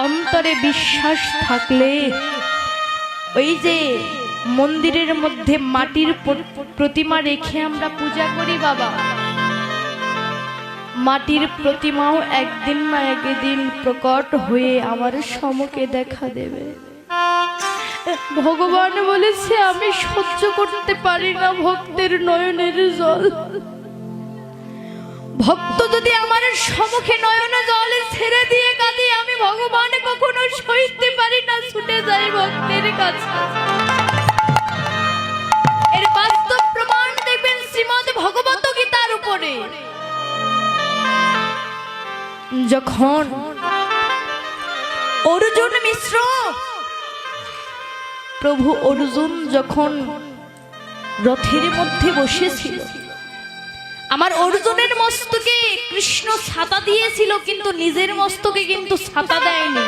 অন্তরে বিশ্বাস থাকলে ওই যে মন্দিরের মধ্যে মাটির প্রতিমা রেখে আমরা পূজা করি বাবা, মাটির প্রতিমাও একদিন না একদিন প্রকট হয়ে আমার সম্মুখে দেখা দেবে। ভগবান বলেছে আমি সহ্য করতে পারি না ভক্তের নয়নের জল। ভক্ত যদি আমার সম্মুখে নয়নে জল ছেড়ে দিয়ে কাঁদে, আমি ভগবান কখনো সইতে পারি না, ছুটে যাই ভক্তের কাছে। এর বাস্তব প্রমাণ দেখবেন শ্রীমদ্ ভগবত গীতার উপরে। যখন অর্জুন মিশ্র প্রভু অর্জুন যখন রথের মধ্যে বসেছিল, আমার অর্জুনের মস্তকে কৃষ্ণ ছাতা দিয়েছিল, কিন্তু নিজের মস্তকে কিন্তু ছাতা দেয়নি।